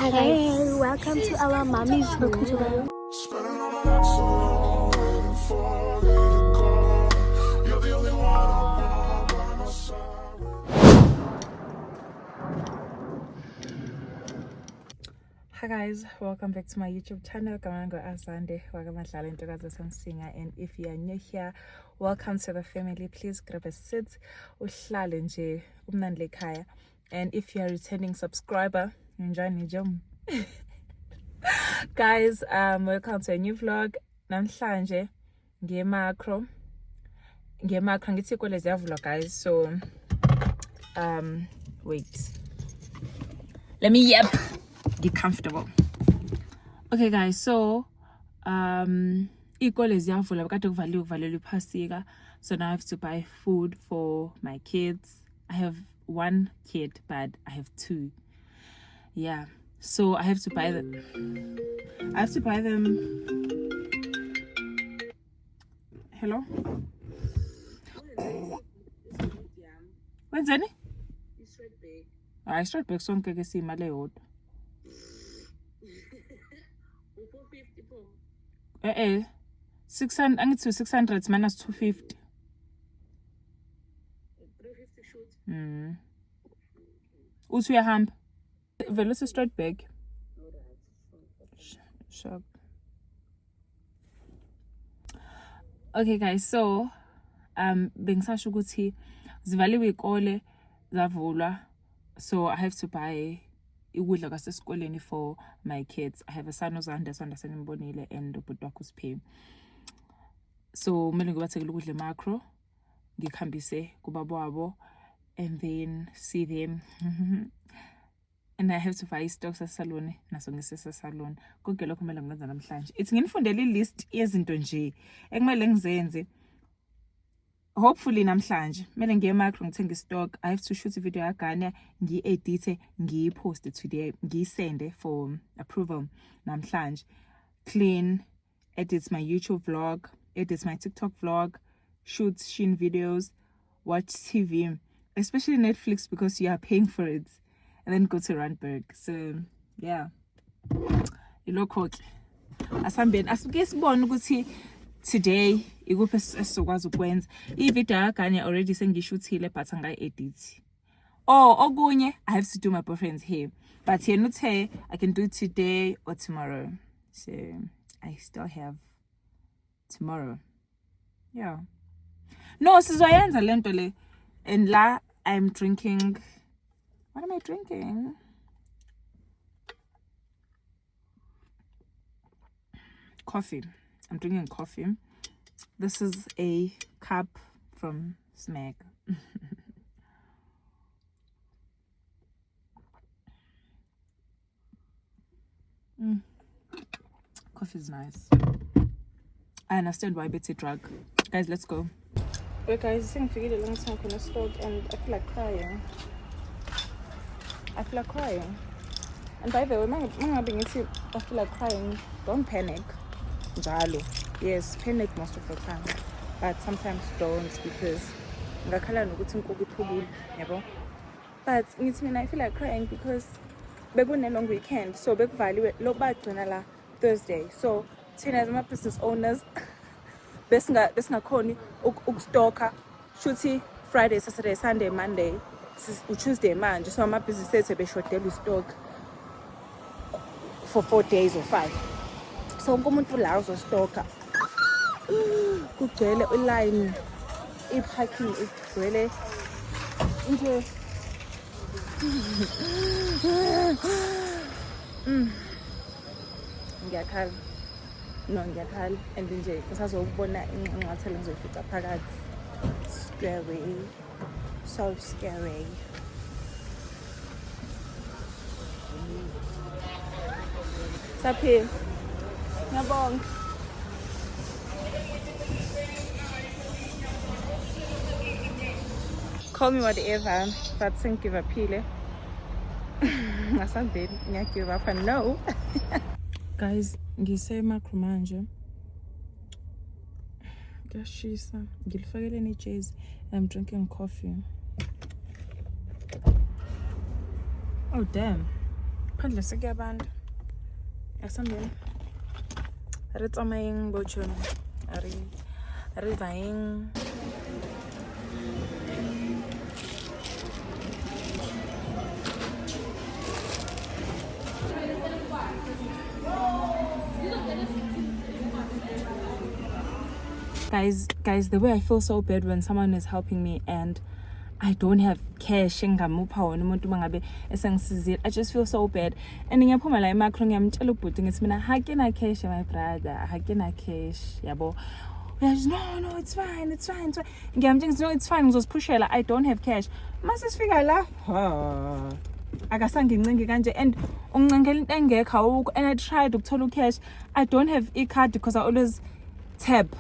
Hi guys, welcome to our mommy's room. Spending all my nights alone, waiting for you to go. You're the only one I want by my side. Hi guys, welcome back to my YouTube channel. Kamango Asande, Wagamadlala Ntokazi Singer, and if you are new here, welcome to the family. Please grab a seat, uhlale nje umnandi ekhaya. And if you are a returning subscriber, enjoy nijom. Guys, welcome to a new vlog. Namhlanje ngemakro ngithi kole ziyavulwa guys. So wait. Let me get comfortable. Okay guys, so ikole ziyavula kade kuvalelwe iphasika. So now I have to buy food for my kids. I have one kid, but I have two. Yeah. So I have to buy them. Hello? When's any? I start back so I see my layout. 600, I need to 600 minus 250. 350 shoot. What's your hand? Velocity straight back. Sharp. Okay guys, so bengisasho ukuthi zivaliwe ikole zavulwa, so I have to buy ukudla kwasesikoleni for my kids. I have a son ozanda senimbonile and ubhuti wakhe uSiphiwe. So kumele ngibathekele ukudla eMacro, ngikhambise kubaba wabo and then see them. And I have to buy stocks salon naso ngisese salon. Konke lokho kumele ngenza namhlanje. Ithi nginifundele ilist yezinto nje ekumele ngizenze. Hopefully namhlanje kumele ngiye eMacro ngithenge stock. I have to shoot a video yakanye, ngi-edit, ngiyiposte today, ngiyisende for approval namhlanje. Clean, edit my YouTube vlog, edit my TikTok vlog, shoot Shein videos, watch TV, especially Netflix because you are paying for it, and then go to Randburg. So yeah, ilokho ke asambeni asuke sibona ukuthi today ikuphi esizokwazi ukwenza. I-video yakanye already sengishuthile but angayi-edit. Okunye I have to do my boyfriend's hair, but yena uthe I can do it today or tomorrow. So I still have tomorrow. Yeah. No, sizoyenza lento le. And la I'm drinking. What am I drinking? Coffee. I'm drinking coffee. This is a cup from Smeg. Coffee is nice. I understand why Betsy drug. Guys, let's go. Wait guys, I think I forget a long time on the stock and I feel like crying. And by the way, I feel like crying. Don't panic. Jalo. Yes, panic most of the time. But sometimes don't because but I feel like crying because we're going a long weekend. So big value Thursday. So as my business owners besingakhoni ukustoka shuthi Friday, Saturday, Sunday, Monday, Tuesday manje. So my business says be short daily stock for 4 days or 5. So umuntu la uzostoka kugcwele uline iparking igcwele nje. Ngiyakhala. No, ngiyakhala and nje ngisazokubona inqanqathelo ngizofica phakathi. Scary. So scary. Saphi. Ngiyabonga. Call me whatever, but give up pile. Ngasambeni ngiyagive up and no. Guys, ngise eMacro manje. Kuyashisa. Ngilifakele nejezi. I'm drinking coffee. Oh damn. Phandle sekuyabanda. Asambeni. Re tsamayeng botjhong. Re buying. Guys, the way I feel so bad when someone is helping me and I don't have cash, I just feel so bad. And ngiyaphuma la emakro ngiyamtshela ubhuti ngithi mina hakena cash my brother, hakena cash, yabo. No, it's fine. Ngiyamtshela no, it's fine, ngizosiphushela, I don't have cash. Mase sifika la, akasange ngincinge kanje and ungincengela into engekho awukho and I tried ukuthola cash. I don't have e-card because I always tap.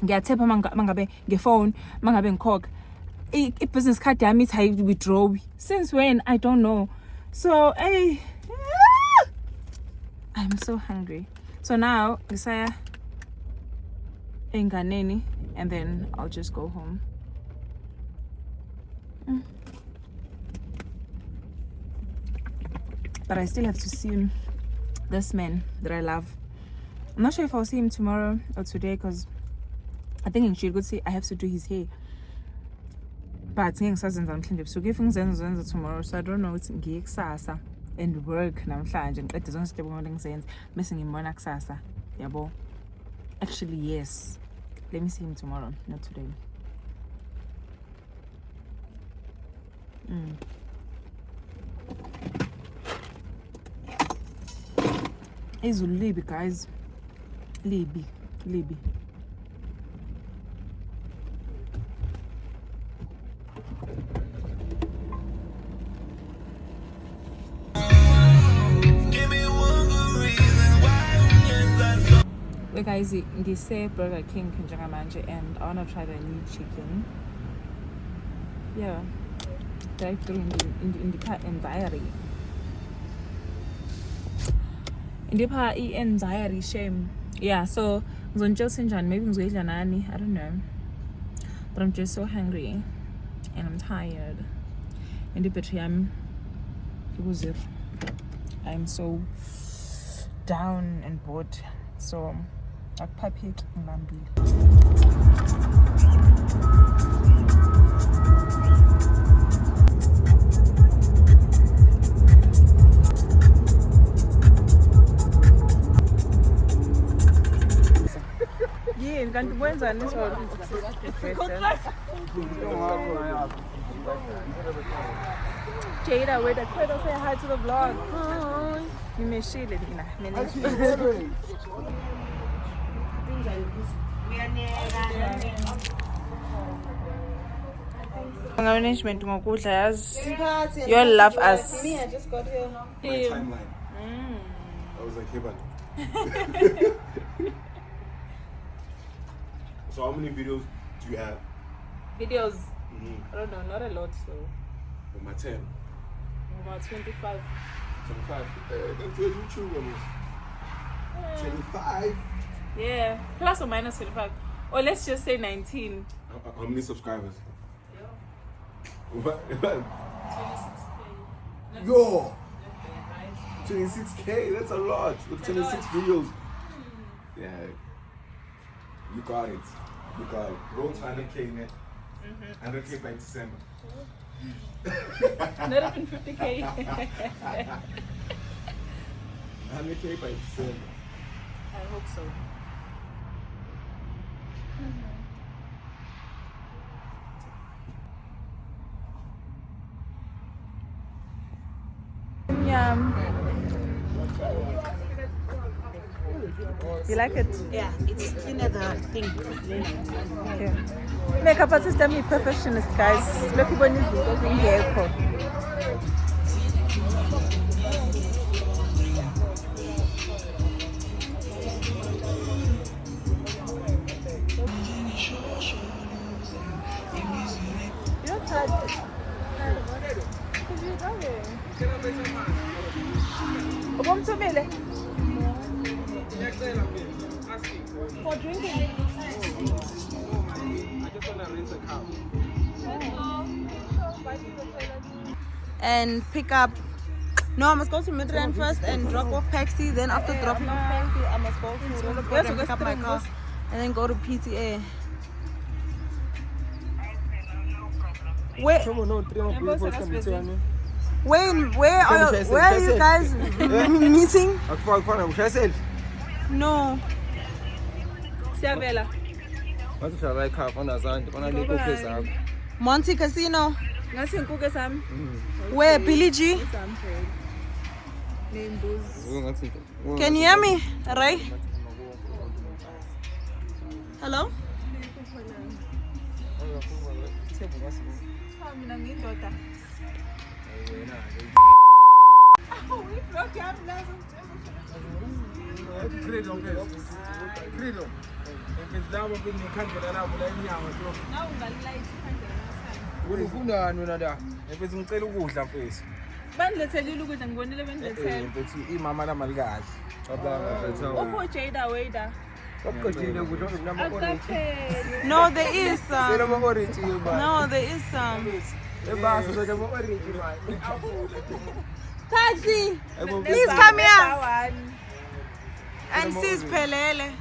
Ngiyatapha mangabe ngefone, mangabe ngikhokha. I-business card yami ithi I withdraw. Since when? I don't know. So, I'm so hungry. So now, ngisaya enganeni and then I'll just go home. But I still have to see this man that I love. I'm not sure if I'll see him tomorrow or today because I think in Shirgutsi I have to do his hair. But so if ngizenza tomorrow, so I don't know it's ngiyekusasa and work namhlanje ngiqede zonke izinto ekumele ngizenze bese ngimbona kusasa. Yabo. Actually yes. Let me see him tomorrow, not today. Izulu libi guys. Libi. Well guys, ngise Burger King njengamanje and I want to try the new chicken. Yeah. Drive through in the anxiety. Indipha i-anxiety shame. Yeah, so ngizonitshela senjani, maybe ngizoyidla nani, I don't know. But I'm just so hungry and I'm tired. And the battery I'm so down and bored. So akuphaphi ngibambile. Yini kanti kwenzani isona? Jada, wait, I tried to say hi to the vlog. Hi. You may share it, Nina. Arrangement ngokudla yazi. You all love us. Me, I just got here. My timeline. I was like, hey, man. So how many videos do you have? Videos? I don't know, not a lot, so. On my 10. About 25. 25. That's where YouTube almost. 25? Yeah, plus or minus 25. Or let's just say 19. How many subscribers? What? 26K. Yo! 26K, that's a lot. With 26 videos. Yeah. You got it. Roll to 100K net. 100K by December. Not even 50K. 100K by December. I hope so. Yum. You like it? Yeah, it's cleaner the thing. Okay. Makeup artist, I'm a perfectionist, guys. Look at when it's in here. You're tired. Because you're going. Come to me. For drinking. I just want to rinse a cup. And pick up No, I must go to Midrand first and drop off Paxi. Then after dropping off Paxi, I must go to Rollerboard and pick up my car. And then go to PTA. Where are you guys meeting? No. Siyavela. Monte Casino. Ngasi inkuke sami. Where? Billy G? Can you hear me? Right? Hello? Bandilethelile ukudla ngibonile bendilethele. Imama lamalikazi. Upho Jada Wader. No, there is some. No, there is some. Taxi! Please come here. And sis Pelele.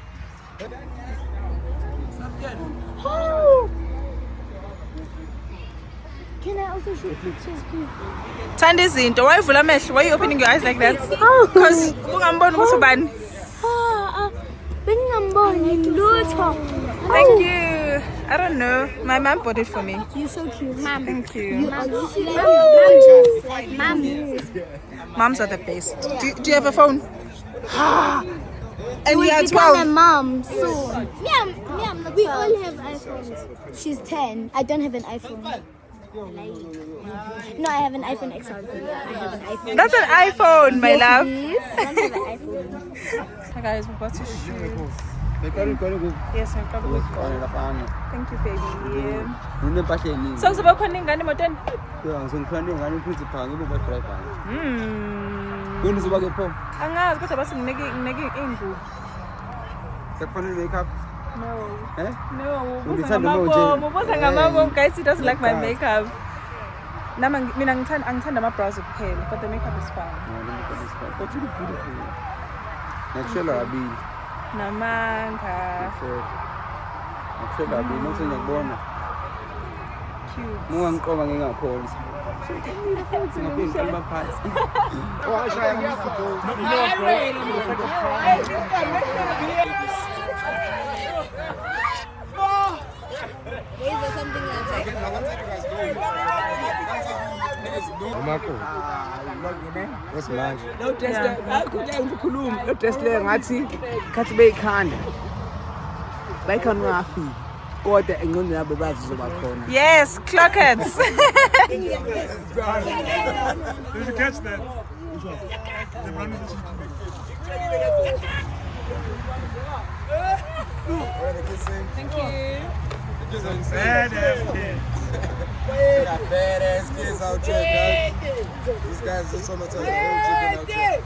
Can I also shoot pictures, please? Tandizinto, why are you opening your eyes like that? Oh, Because ungambona ukuthi ubani. Thank you. I don't know. My mom bought it for me. You're so cute, Mom. Thank you. You see like Mom. Moms are the best. Do you have a phone? And We you are become a 12. mom soon. We all have iPhones. She's 10. I don't have an iPhone. No, I have an iPhone XR. I have an iPhone. That's an iPhone, my love. Please. I don't have an iPhone. Hi guys, we're about to shoot. Yes, I'm probably good. Thank you, baby. So, about calling Gani Moten? Angas, but I was making ingu. No. Guys, he doesn't like my makeup. I'm my brows with pen, but the makeup is fine. But you look beautiful. Actually, I'll be. Namanka. Actually, I'll be not in the corner. Cute. No one coming up calls. What's magic? No test no test ngathi khathi beyikhanda bayikhanda kodwa engqondo yabo bazi zoba khona. Yes, clockets. Did you catch that? Thank you. Badass kids. Badass kids out there, guys. These guys are so much of a chicken out there.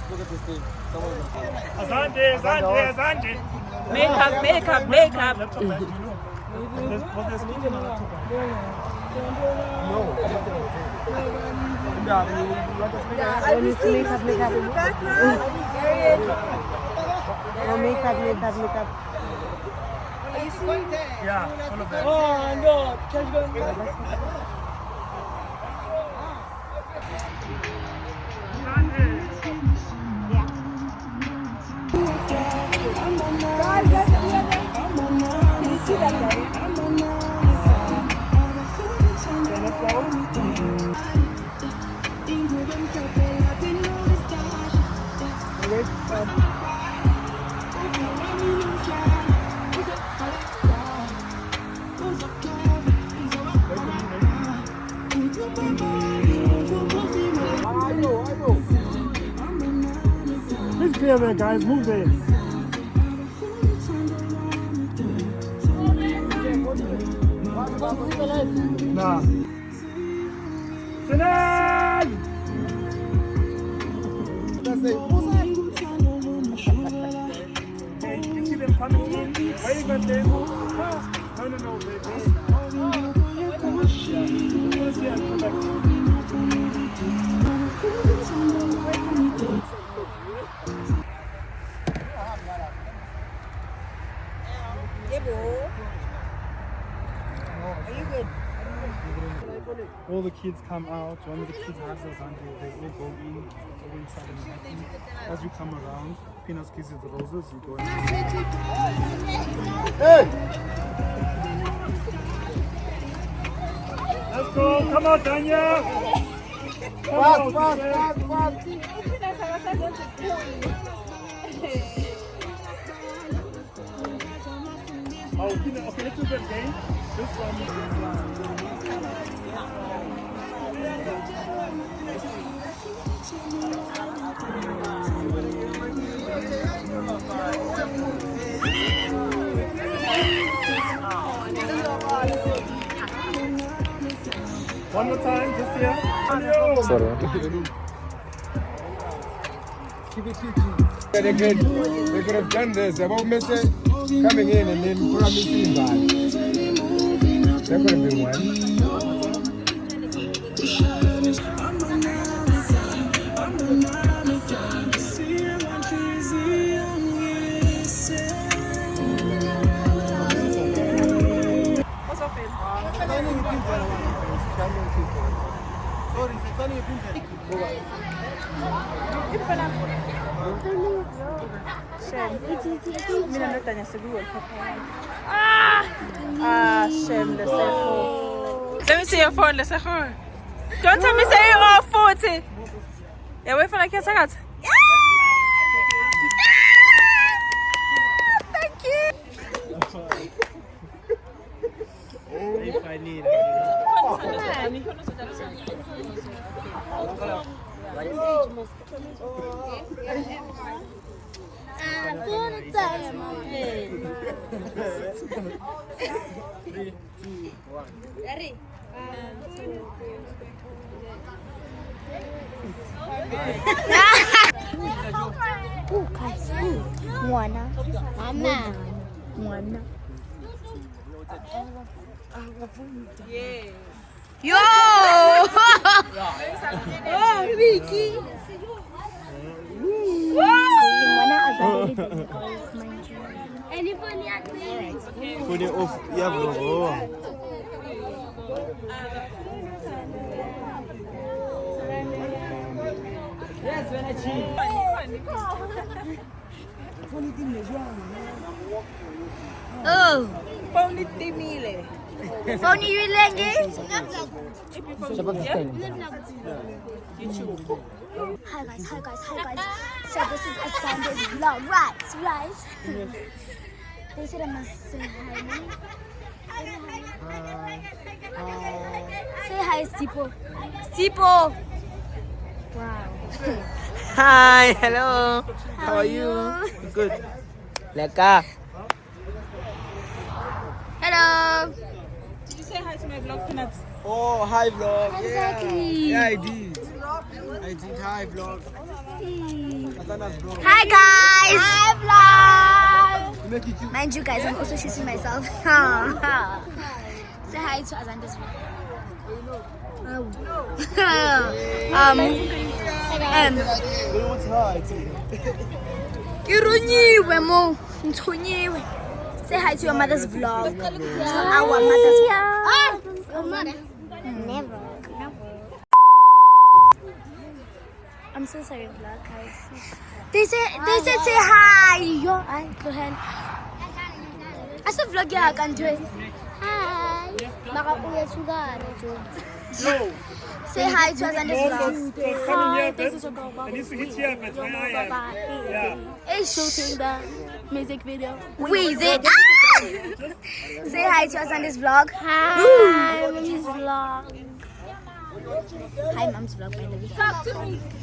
Look at this thing. Azande. Makeup. Makeup. Yeah, full of that. Oh no, Please clear there, guys. Move there. Nah. Sinan! Hey, you see them coming in? Why you got them? No, baby. all the kids come out. One of the kids hugs Azandra. They all go in, all inside and happy. As you come around, Peanuts kisses the roses. You go in. Hey! Let's go. Come on, Danya. Fast. Oh, okay, let's do that again. This one more time, just here. Sorry. They could have done this. About Messi coming in and then promising that. That could have been one. Let me see your phone, let's go. Don't tell me say you're all 40. Yeah, wait for like a second. Thank you. Oh, guys. Mwana. Mwana. Yo! Oh, Vicky. Mwana azaleli guys, mind you. Put it off. Yeah, bro. Yes, when I cheat. Oh. Phone it to me, le. Phone you lenge? Hi guys. So this is Azandra's vlog, right? They said I must say hi. Say hi, Stipo. Wow. Hi, hello. How are you? Good. Leka. Hello. Did you say hi to my vlog, Peanuts? Oh, hi vlog. Exactly. Yeah, I did. Hi vlog. Atana's vlog. Hi guys. Hi vlog. Mind you guys, I'm also shooting myself. Say hi to Azandra's vlog. Irunyiwe mo, nthunyiwe. Say hi to your mother's vlog. To our mother's vlog. Your mother? Never. I'm so sorry, vlog guys. They said say hi. Yo, I go ahead. I said vlog ya I can do it. Hi. Baka kuya sugar. Say hi to Azandra's vlog. Hi, this is your girl. I need to hit here, but where I am. Yeah. It's shooting the music video. Weezy. Say hi to Azandra's vlog. Hi, mommy's vlog. Hi, mom's vlog, by the way.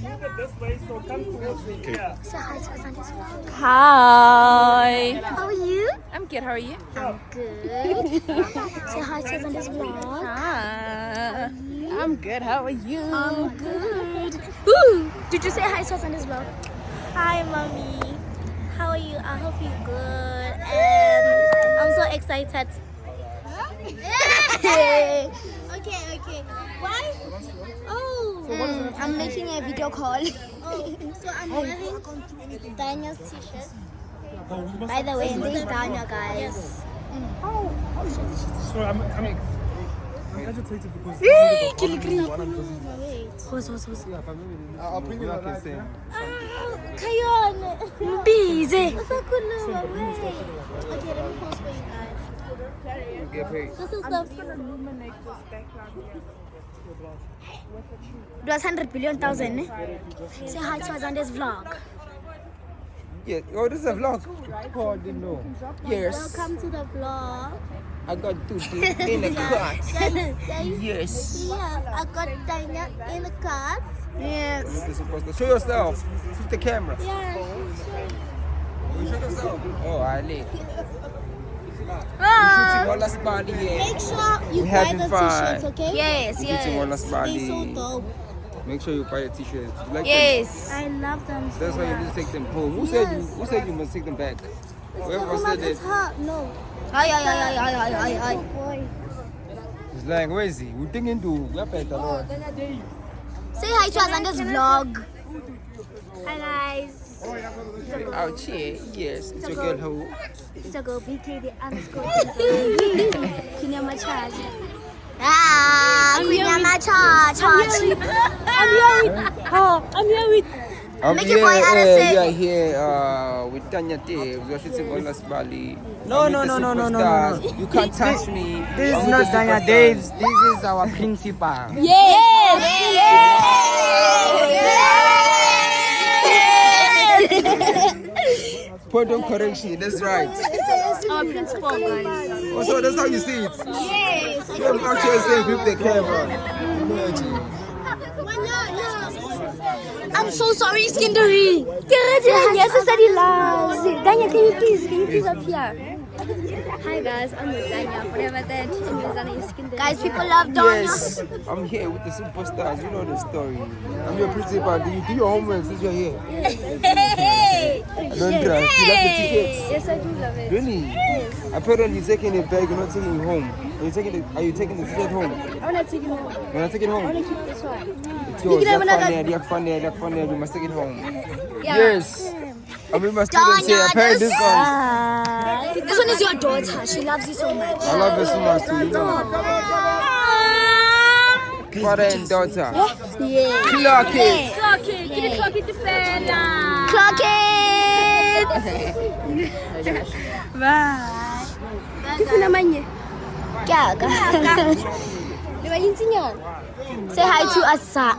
Move it this way, so come towards me. Yeah. Say hi to Azandra's vlog. Hi. How are you? I'm good, how are you? I'm good. Say hi to Azandra's vlog. Hi. I'm good, how are you? I'm good. Woo! Did you say hi to Azandra's vlog? Hi, mommy. How are you? I hope you're good. And I'm so excited. Okay. Why? Oh. I'm making a video call. So I'm wearing Daniel's t-shirt. By the way, this is Danya, guys. So I'm coming. I'm agitated because I'll bring you back and say. Kayone. Busy. Okay, let me pause for you guys. You get paid. This is the It was 100 billion thousand. Eh? Say hi to Azande's vlog. Yeah. Oh, this is a vlog. Oh, I didn't know. Yes. welcome to the vlog. I got to do in the cut. Yes. Yes, I got Danya in the car. Yes. You're supposed to show yourself. Flip the camera. Yeah. Show yourself. Oh, I need. Ah. Shooting all us body here. Make sure you We buy having the fun. t-shirts, okay? Yes, Shooting all us They're body. so dope. Make sure you buy a t-shirt. You like them? Yes. I love them so That's why you much. need to take them home. Who said you must take them back? Whoever said It's it. hot. No. Ay. Boy. It's like, where is he? We're thinking to. We're better. Lord. Say hi to Azande's vlog. Hi guys. Out here. Yes. It's your girl who. It's a go BKD underscore. Kinyama charge. Ah, Kinyama charge. I'm Make it boy here, RSA. we are here with Tanya Dave. We're shooting on Las Bali. No. You can't touch me. This is not Danya Daves. This is our principal. Point of correction. That's right. Our principal, guys. Oh, so that's how you see it. Yes. I'm actually saying flip the camera. I'm so sorry, Skindari. Yes, I said it last. Danya, can you please up here? Hi guys, I'm with Danya. Whatever that is. Guys, people love Danya. Yes, I'm here with the superstars. You know the story. I'm your principal. Do you do your homework since you're here? Don't drive. You like the tickets? Yes, I do love it. Really? Yes. Apparently, you're taking it back. You're not taking it home. Are you taking the ticket home? I'm not taking it home. You're not taking it home? I'm gonna keep this one. It's yours. You're funny. You must take it home. Yes. I mean, my students say, apparently this one. This one is your daughter. She loves you so much. I love her so much too, you know. Father and daughter. Yeah. Clock it. Clock it. Bye. Say hi to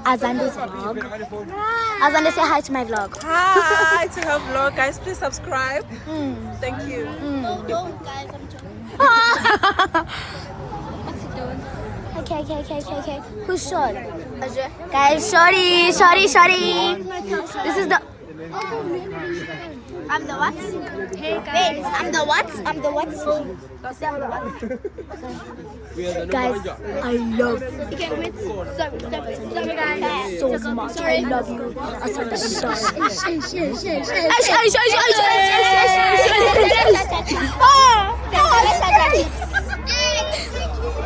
Azande's vlog. Azande, say hi to my vlog. Hi to her vlog, guys. Please subscribe. Thank you. Don't guys, I'm joking. Okay. Who's short? Guys, shorty. This is the. I'm the what? Hey guys. Wait, I'm the what? Guys, I love so much. I love you.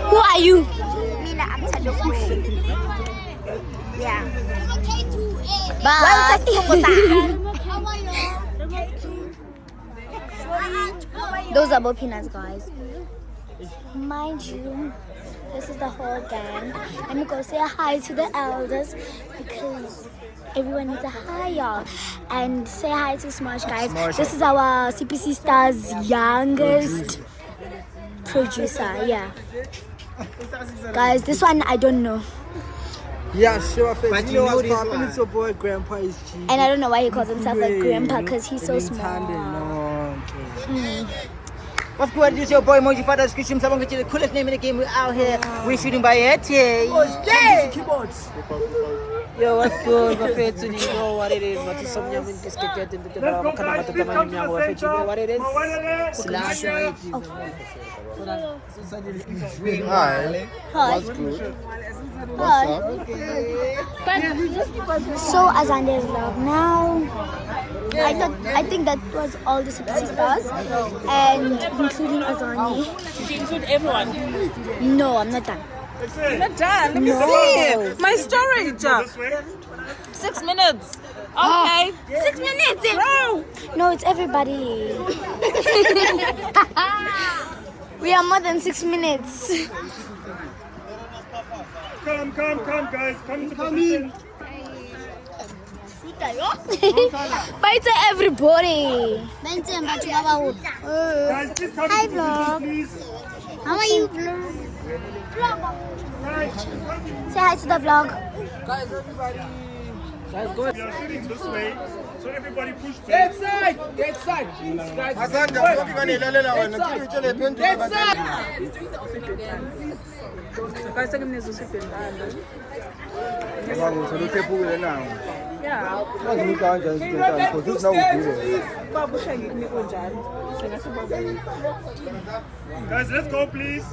Who are you? Mina, I'm yeah. Bye. Those are both peanuts, guys. Mind you, this is the whole gang. Let me go say hi to the elders because everyone needs a hi, y'all. And say hi to Smosh, guys. This is our CPC Stars youngest producer, yeah. Guys, this one I don't know. Yeah, sure. But you know what's popping? It's your boy Grandpa is cheap. And I don't know why he calls himself a grandpa because he's so small. What's good? This is your boy Moji Father's Christian. Someone get you the coolest name in the game. We're out here. We're shooting by it. Yeah. Keyboards. Yo, what's good? My face, you know what it is. What is some young in this ticket in the what it is? Slash. Hi. What's good? What's up? So Azande's vlog now. I think that was all the CPC stars and including Azani. Did you include everyone? No, I'm not done. You're not done. Let me see. My storage. 6 minutes. Okay. 6 minutes. Wow. No, it's everybody. We are more than 6 minutes. come, guys. Come to position. Bye to everybody. Guys, please come Hi, to vlog. position, please. How are you, vlog? Guys, Say hi to the vlog. Guys, everybody. Guys, go. we are shooting this way, so everybody push back. Get side. Get side. Guys, get side. Guys, take a minute to sit in. Guys, let's go, please.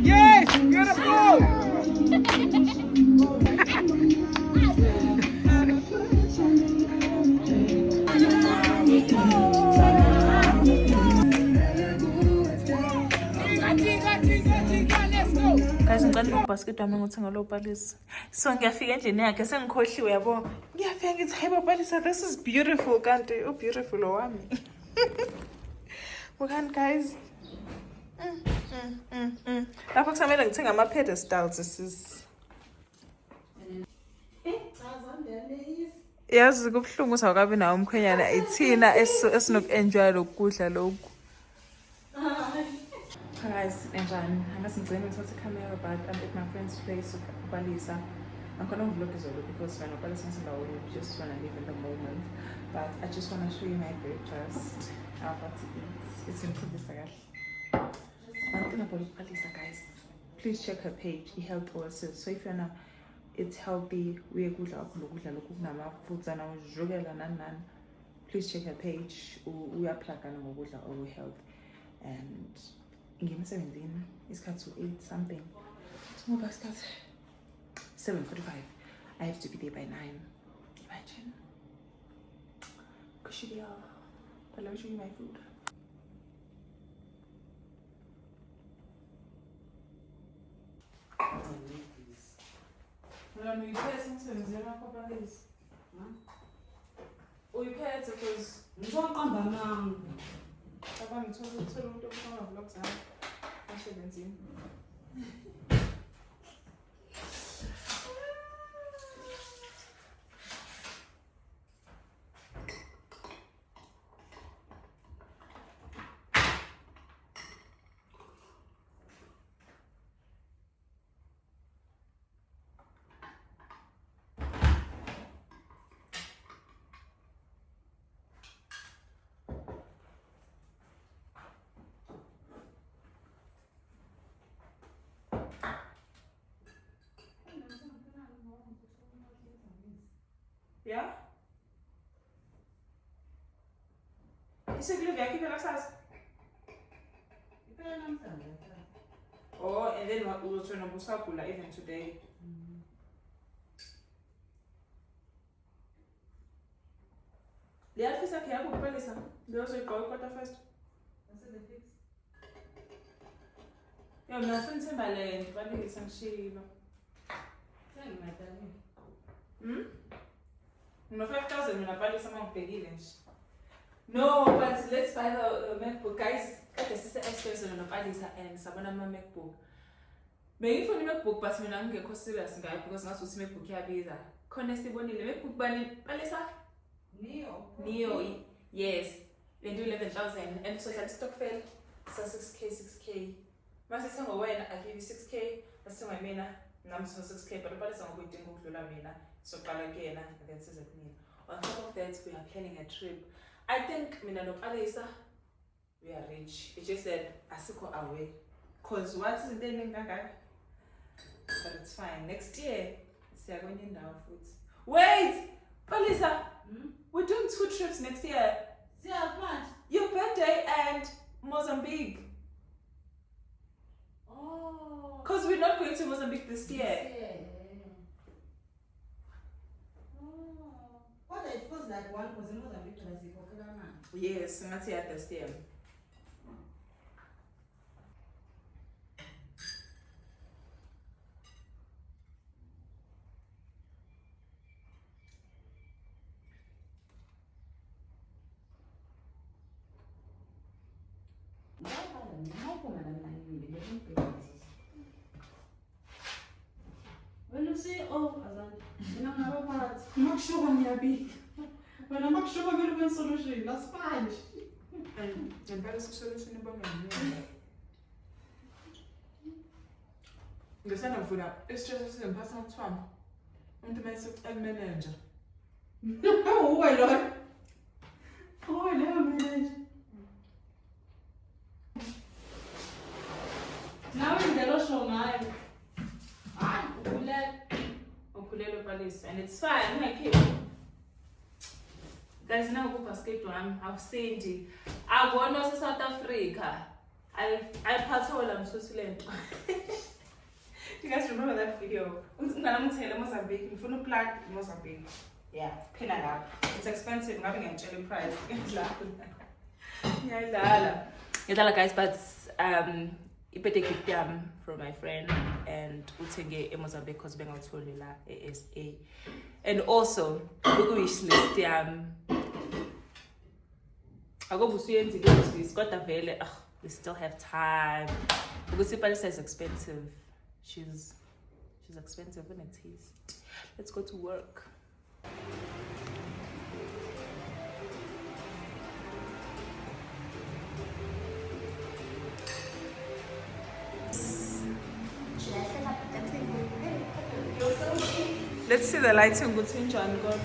Yes, beautiful. Guys, ngicela ubasket wami ngothenga lo palisa. So ngiyafika endlini yakhe sengikhohliwe yabo. Ngiyafika ngithi hey balisa, this is beautiful kanti beautiful wami. Bukan guys. Lapha kusamele ngithenga ama pedestals sis. Yazi kubuhlungu sawukabi nawo umkhwenyana ithina esinoku-enjoy lokudla lokhu. Guys, enjani? Angasingcela ngithathe camera but I'm at my friend's place ubalisa. I'm gonna vlog as well because when ubalisa ngisendaweni we just wanna live in the moment. But I just wanna show you my breakfast. I'm about to eat. It's in Kubisagash. One thing about ubalisa, guys. Please check her page, eHealth Oasis. So if you're not it's healthy, please check her page. We are plugging our health and give me 17. It's cut to 8 something. So my 7:45. I have to be there by 9. Imagine. Kushibia. But let me show you my food. Well, you pay something, you don't cover this. Oh, you pay it because you don't come down now. I'm told to come and vlog time. I'm 17. Yeah? Is it Olivia? Keep it like that. Oh, and then we will turn on Busakula even today. The office are here, but Palisa. Those will go quarter first. Yeah, I'm not from Timberland, but I think it's some shade. No 5,000 Palisa No, but let's buy the MacBook. Guys, this is the expensive of Palisa and Sabana MacBook. Maybe for the MacBook, but I'm not going to serious because not to MacBook here either. Honestly, when the MacBook bunny Palisa? Neo, yes. Then do 11,000 and so that stock fell. So 6K. My sister when I give you 6K, that's my main. I'm so 6K, but the Palisa I'm going to go to Lamina. So Palagena, and then says it me. On top of that, we are planning a trip. I think mina no Alisa, we are rich. It's just that asiko away. Cause what's the day but it's fine. Next year, see I'm going down food. Wait, Alisa, we're doing 2 trips next year. Your birthday and Mozambique. Oh. Cause we're not going to Mozambique this year. What it feels like one was in Mozambique to the Yes, I'm not here this year. When you say, oh, Azan, I'm not part. I'm not sure I'm big. When I'm not sure I'm going to win solution, that's fine. And that is a solution about the son of food up. It's just a personal swam. And the manager. Oh, my Lord. Oh, I never managed. Now in the Russian line. And it's fine. Like, guys, now go escape to I've seen it. I go to South Africa. I patrol Switzerland. You guys remember that video? Mozambique. If you don't plug Mozambique, yeah, pin it up. It's expensive. I'm having a jelly price. Yeah, guys, but ipete gift from my friend and uthenge eMozambique because bengathola la eSA. And also wish list akobusuyenzi ke kodwa vele we still have time because Ipalisa is expensive. She's expensive when it is. Let's go to work. Let's see the lighting between John and God.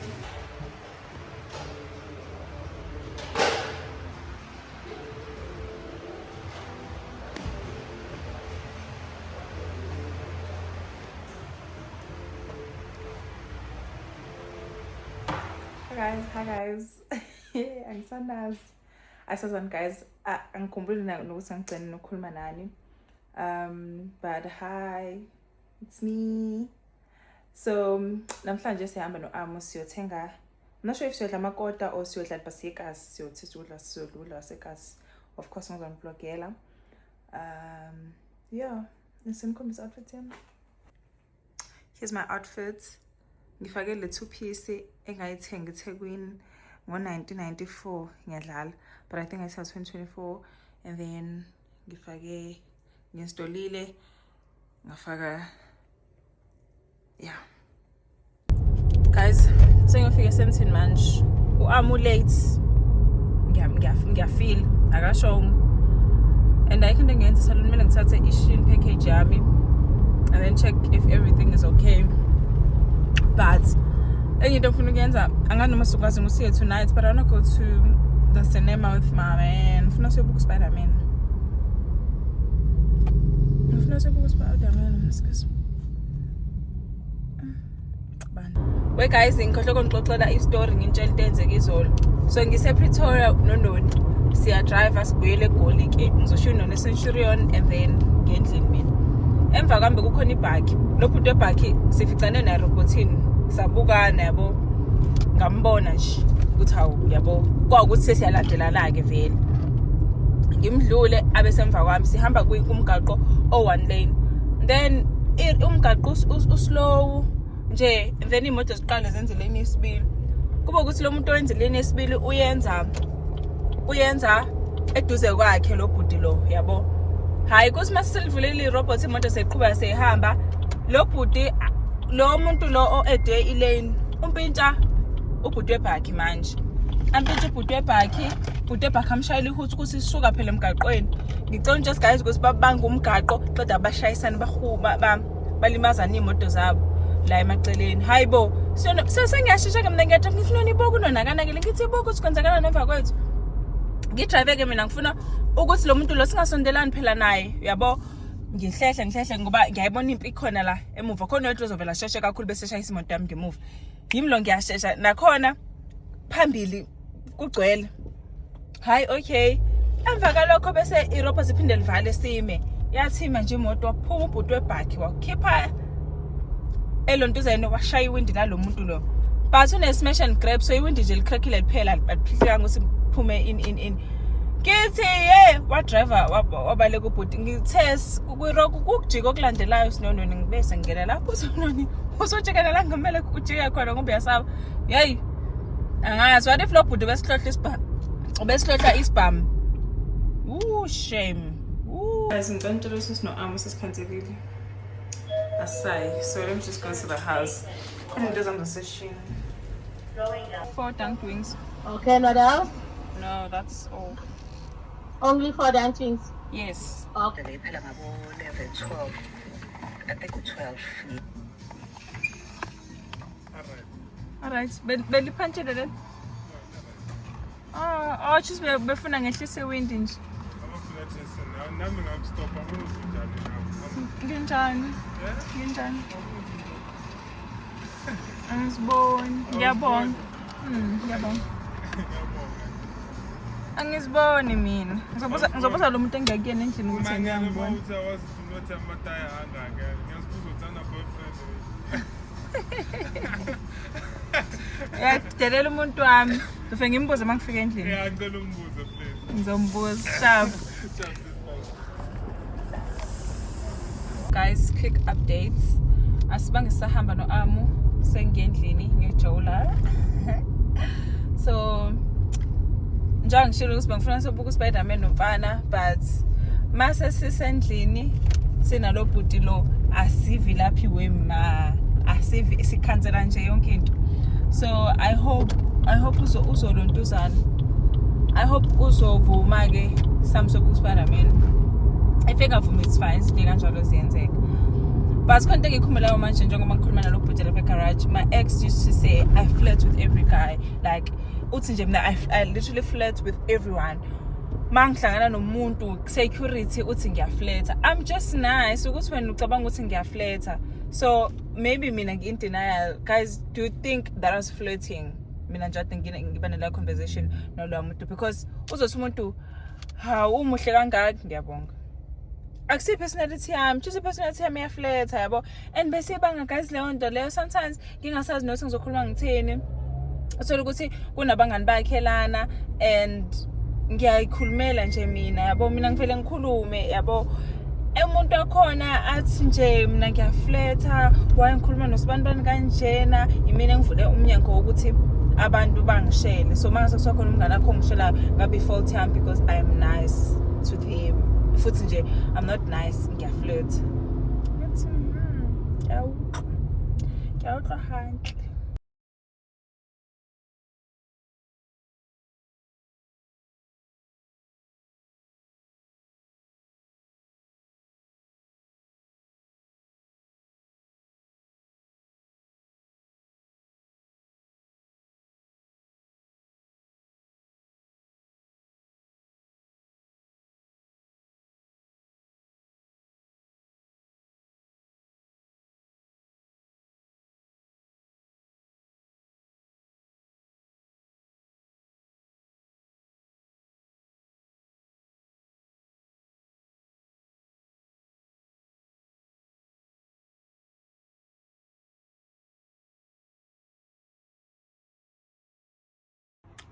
Hi guys. I'm Sandaz. I saw some guys. I'm completely not know but hi, it's me. So namhlanje sihamba no-Amo siyothenga. I'm not sure if siyodla makota or siyodla pasikas, siyodla sekas. Of course I'm going to vlogela. Yeah, listen, come this outfit here. Here's my outfit. Ngifake le 2-piece engayithenga eThekwini ngo-1994 ngiyadlala, but I think I saw 2024, and then ngifake ngistolile ngafaka. Yeah, guys, so ngifike eSandton manje. U-Amo late. Ngiyafeel akashongo. And I can ngenza salon kumele ngithathe i-Shein package yami and then check if everything is okay. But enye into ngifuna ukuyenza anganoma sokwazi ngisiye tonight, but I want to go to the cinema with my man. Ngifuna siyobuka Spider-Man. Excuse me. Wait guys, ngikhohle konixoxela i-story ngintshela into enzeke izolo. So ngise Pretoria noNoni. Siya drive asibuyele eGoli ke. Ngizosho uNoni eCenturion and then ngendlini mina. Emva kambe kukhona ibhaki. Lo bhuti webhaki sificane naye robotini. Sabukana yabo. Ngambona nje ukuthi hawu yabo. Kwakuthi sesiyalandelana ke vele. Ngimdlule abesemva kwami sihamba kumgaqo o1 lane. Then umgaqo uslow nje, then imoto ziqala zenze lane yesibili. Kuba ukuthi lo muntu owenza lane yesibili uyenza eduze kwakhe lo bhuti lo yabo. Hayi kuthi masilivulele irobot imoto seyiqhubeka seyihamba, lo bhuti lo muntu lo oede ilane umpintsha ubhuti webhaki manje. Ampintsha ubhuti webhaki amshayela ihuthi ukuthi sisuka phela emgaqweni. Ngicela just guys ukuthi babanga umgaqo qeda abashayisana balimazana imoto zabo la emaceleni. Hayibo So sengiyashesha-ke mina ngiyathi ngithi nona iboku nonakanakile ngithi iboku ukuthi kwenzakala nemva kwethu ngidrive-ke mina ngifuna ukuthi lo muntu lo singasondelani phela naye yabo ngihlehle ngoba ngiyayibona impi khona la emuva khona yethu uzovela sheshe kakhulu bese shayisa imoto yami ngemuva yimi lo ngiyashesha nakhona phambili kugcwele hayi okay emva kalokho bese irobho ziphinde livale sime yathima nje imoto waphuma ubhuti webhakhi wakhipha elontuzane washaya iwindi lalo muntu lo but une-smash and grab so iwindi nje likhrakhile liphela baphihlekanga ukuthi phume in kithi wadriver wabaleka ubhuti ngithe kukujika okulandelayo sinononi ngibese ngingena lapho uSinoni usojikela la ngamele ujike khona ngoba uyasaba hey angazi what if lo bhuti besihlohla isibhamu shame guys ngicela ukuthi sino sesikhanselile asay so let me just go to the house and do some session 4 dunked wings. Okay, madam. No, that's all. Only 4 dunked wings. Yes. Okay. Level 12. I think 12. Alright. Belly punch it then. Oh, just befuna ngehlise iwindi nje. Nami ngakustop Nginjani? Angiziboni. Ngiyabonga. Ngiyabonga. Angiziboni mina. Ngizobuza lo muntu engiyakuyena endlini ukuthi ngiyangibona. Yadelela umuntu wami. Ngifike ngimbuze mangifika endlini. Ngicela umbuzo please. Ngizombuza shap. Guys, quick updates. Asibange sahamba noAmu sengendlini ngejola. So njengoba ngishilo ukuthi bengifuna sobuka uSpider-Man nomfana but mase sisendlini sinalo bhuti lo asivi laphi wema asivi sikhansela nje yonke into. So I hope uzontuzana. I hope uzovuma ke samsobuka uSpider-Man. If engavumi it's fine sidinga kanjalo ziyenzeka. But konke ngikhumulayo manje njengoba ngikhuluma nalo bhuti lapha garage my ex used to say I flirt with every guy like uthi nje mina I literally flirt with everyone. Mangihlangana nomuntu security uthi ngiyaflirta. I'm just nice ukuthi wena ucabanga ukuthi ngiyaflirta. So maybe mina in denial. Guys, do you think that I was flirting? Mina nje ngiba nale conversation nalo muntu because uzothi umuntu ha umuhle kangaka ngiyabonga. Akusi personality yami, choose personality yami yaflirta yabo. And bese banga guys leyo nto leyo sometimes ngingasazi nokuthi ngizokhuluma ngithini. Uthola ukuthi kunabangani bakhe lana and ngiyayikhulumela nje mina yabo mina ngivele ngikhulume yabo umuntu akhona athi nje mina ngiyaflirta waye ngikhuluma nosibani kanjena yimina ngivule umnyango wokuthi abantu bangishele so manje sekukhona umngane akho ngishela ngabe fault yami because I am nice to him futhi nje I'm not nice ngiyaflirt yathi yawuqa handle.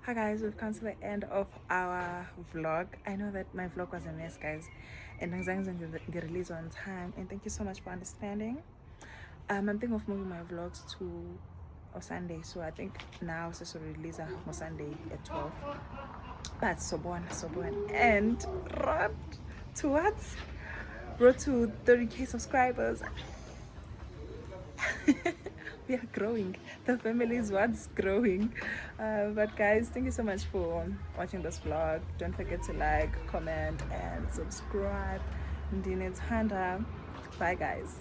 Hi guys, we've come to the end of our vlog. I know that my vlog was a mess, guys, and I'm going to release on time. And thank you so much for understanding. I'm thinking of moving my vlogs to Sunday, so I think now it's just a release on Sunday at 12. But so born, and road to what? Road to 30k subscribers. We are growing. The family is what's growing. But guys, thank you so much for watching this vlog. Don't forget to like, comment, and subscribe. Ndine Thanda. Bye guys.